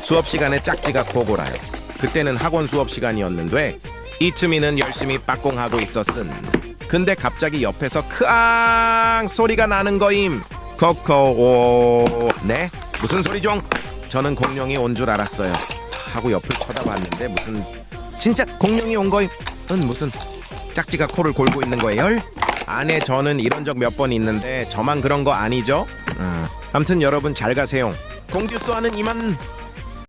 수업 시간에 짝지가 코골아요. 그때는 학원 수업 시간이었는데 이쯤이는 열심히 빠공하고 있었음. 근데 갑자기 옆에서 크앙 소리가 나는 거임. 코코오. 네? 무슨 소리죠? 저는 공룡이 온 줄 알았어요. 하고 옆을 쳐다봤는데 무슨 진짜 공룡이 온 거임? 무슨 짝지가 코를 골고 있는 거예요? 안에 저는 이런 적 몇 번 있는데 저만 그런 거 아니죠? 암튼 여러분 잘 가세요. 공듀스와는 이만.